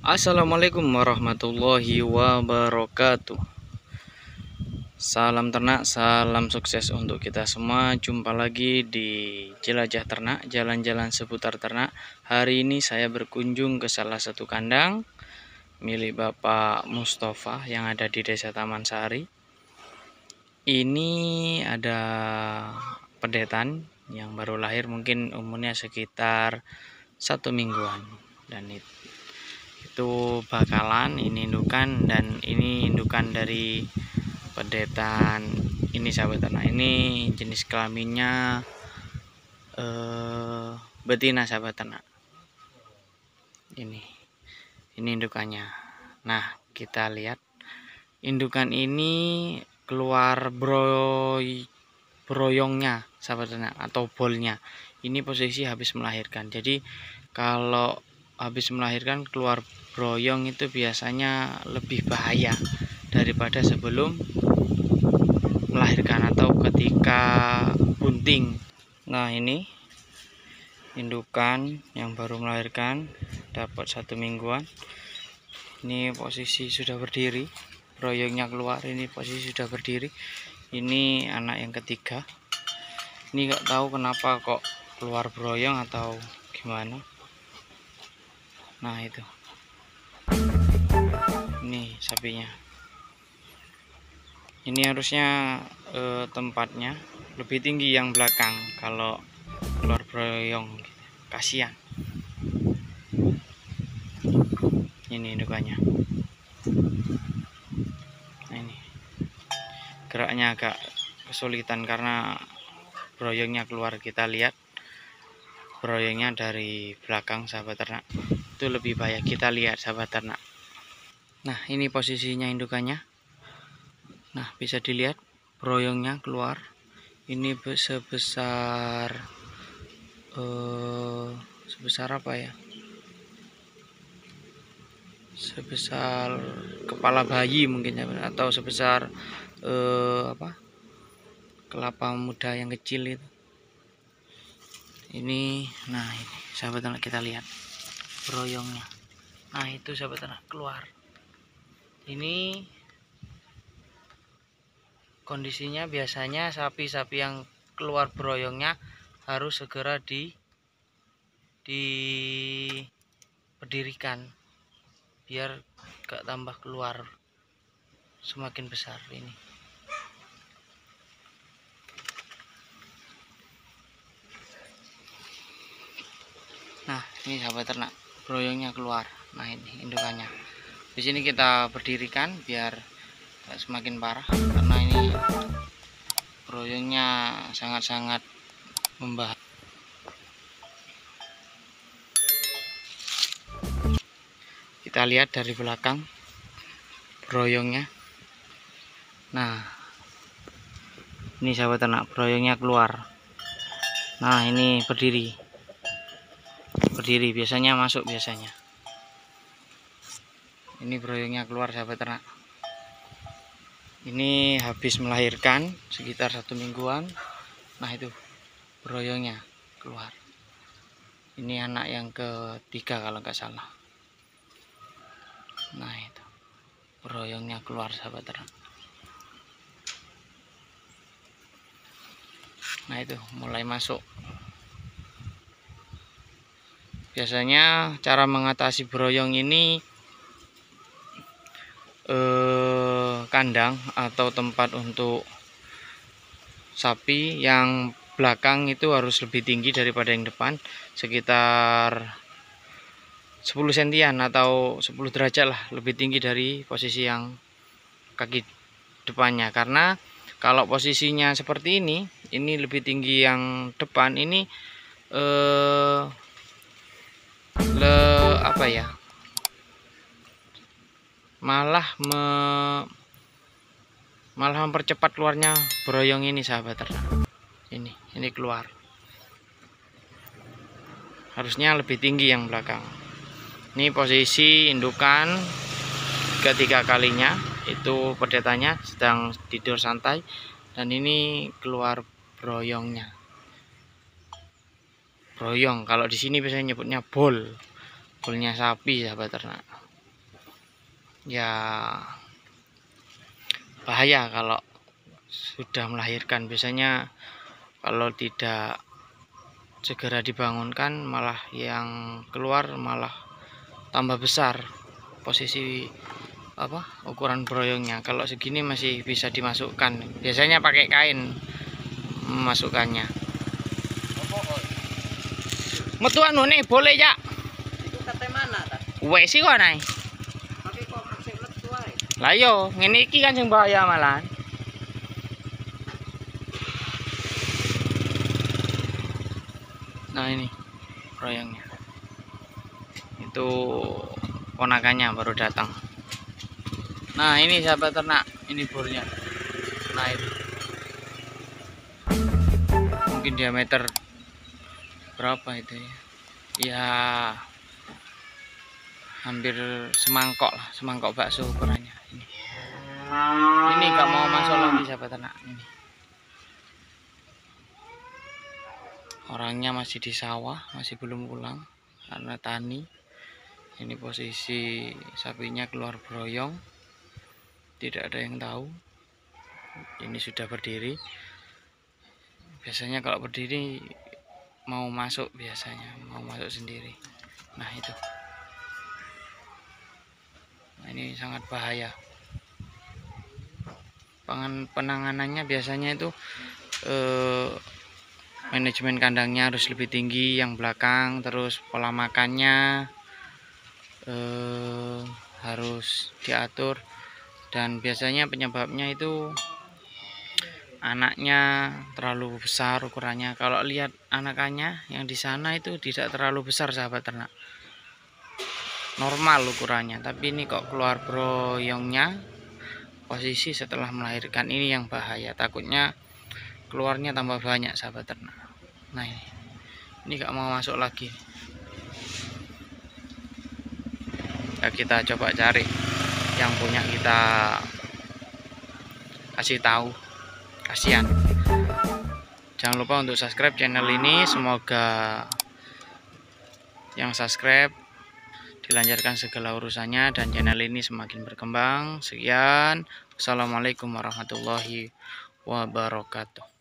Assalamualaikum warahmatullahi wabarakatuh. Salam ternak, salam sukses untuk kita semua. Jumpa lagi di Jelajah Ternak, jalan-jalan seputar ternak. Hari ini saya berkunjung ke salah satu kandang milik Bapak Mustafa yang ada di Desa Taman Sari. Ini ada pedetan yang baru lahir, mungkin umurnya sekitar 1 mingguan, dan itu bakalan, ini indukan, dan ini indukan dari pedetan ini, sahabat ternak. Ini jenis kelaminnya betina, sahabat ternak. Ini indukannya. Nah, kita lihat indukan ini keluar broyongnya, sahabat ternak, atau bolnya. Ini posisi habis melahirkan. Jadi kalau habis melahirkan keluar broyong itu biasanya lebih bahaya daripada sebelum melahirkan atau ketika bunting. Nah, ini indukan yang baru melahirkan, dapat 1 mingguan. Ini posisi sudah berdiri, broyongnya keluar, ini posisi sudah berdiri. Ini anak yang ketiga. Ini nggak tahu kenapa kok keluar broyong atau gimana. Nah, itu ini sapinya. Ini harusnya tempatnya lebih tinggi yang belakang kalau keluar broyong, kasihan. Ini indukannya. Nah, ini geraknya agak kesulitan karena broyongnya keluar. Kita lihat broyongnya dari belakang, sahabat ternak, itu lebih bahaya. Kita lihat, sahabat ternak. Nah, ini posisinya indukannya. Nah, bisa dilihat broyongnya keluar. Ini sebesar apa ya? Sebesar kepala bayi mungkin ya, atau sebesar kelapa muda yang kecil itu. Ini, nah ini sahabat ternak, kita lihat broyongnya. Nah, itu sahabat ternak keluar. Ini kondisinya biasanya sapi-sapi yang keluar broyongnya harus segera diberdirikan biar gak tambah keluar semakin besar. Ini nah, ini sahabat ternak, broyongnya keluar. Nah, ini indukannya. Di sini kita berdirikan biar gak semakin parah, karena ini broyongnya sangat-sangat membahas. Kita lihat dari belakang broyongnya. Nah, ini sahabat ternak, broyongnya keluar. Nah, ini berdiri, biasanya masuk biasanya. Ini broyongnya keluar, sahabat ternak. Ini habis melahirkan sekitar 1 mingguan. Nah, itu broyongnya keluar. Ini anak yang ketiga kalau nggak salah. Nah, itu broyongnya keluar, sahabat ternak. Nah, itu mulai masuk. Biasanya cara mengatasi broyong ini kandang atau tempat untuk sapi yang belakang itu harus lebih tinggi daripada yang depan, sekitar 10 sentian atau 10 derajat lah lebih tinggi dari posisi yang kaki depannya. Karena kalau posisinya seperti ini lebih tinggi yang depan, ini malah mempercepat keluarnya broyong ini, sahabat ternak. Ini keluar. Harusnya lebih tinggi yang belakang. Ini posisi indukan ketiga kalinya, itu pedetannya sedang tidur santai, dan ini keluar broyongnya. Broyong kalau di sini biasanya nyebutnya bolnya sapi, sahabat ternak. ya bahaya kalau sudah melahirkan. Biasanya kalau tidak segera dibangunkan malah yang keluar malah tambah besar posisi ukuran broyongnya. Kalau segini masih bisa dimasukkan, biasanya pakai kain memasukkannya. Metu anu nih boleh ya? Itu kate mana ta? Wes sih kok naik. Tapi kok masih metu ae. Lah yo, ngene iki kan sing bahaya malah. Nah ini broyongnya. Itu ponakannya baru datang. Nah ini sahabat ternak, ini bornya. Nah itu mungkin diameter berapa itu ya? Ya hampir semangkok lah, semangkok bakso ukurannya. Ini gak mau masuk lagi sahabat ternak. Ini orangnya masih di sawah, masih belum pulang karena tani. Ini posisi sapinya keluar broyong, tidak ada yang tahu. Ini sudah berdiri. Biasanya kalau berdiri mau masuk, biasanya mau masuk sendiri. Nah itu, nah, ini sangat bahaya. Penanganannya biasanya itu manajemen kandangnya harus lebih tinggi yang belakang, terus pola makannya harus diatur, dan biasanya penyebabnya itu anaknya terlalu besar ukurannya. Kalau lihat anakannya yang di sana itu tidak terlalu besar sahabat ternak, normal ukurannya, tapi ini kok keluar broyongnya posisi setelah melahirkan. Ini yang bahaya, takutnya keluarnya tambah banyak sahabat ternak. Nah ini gak mau masuk lagi. Ya, kita coba cari yang punya, kita kasih tahu, kasihan. Jangan lupa untuk subscribe channel ini. Semoga yang subscribe dilancarkan segala urusannya dan channel ini semakin berkembang. Sekian, assalamualaikum warahmatullahi wabarakatuh.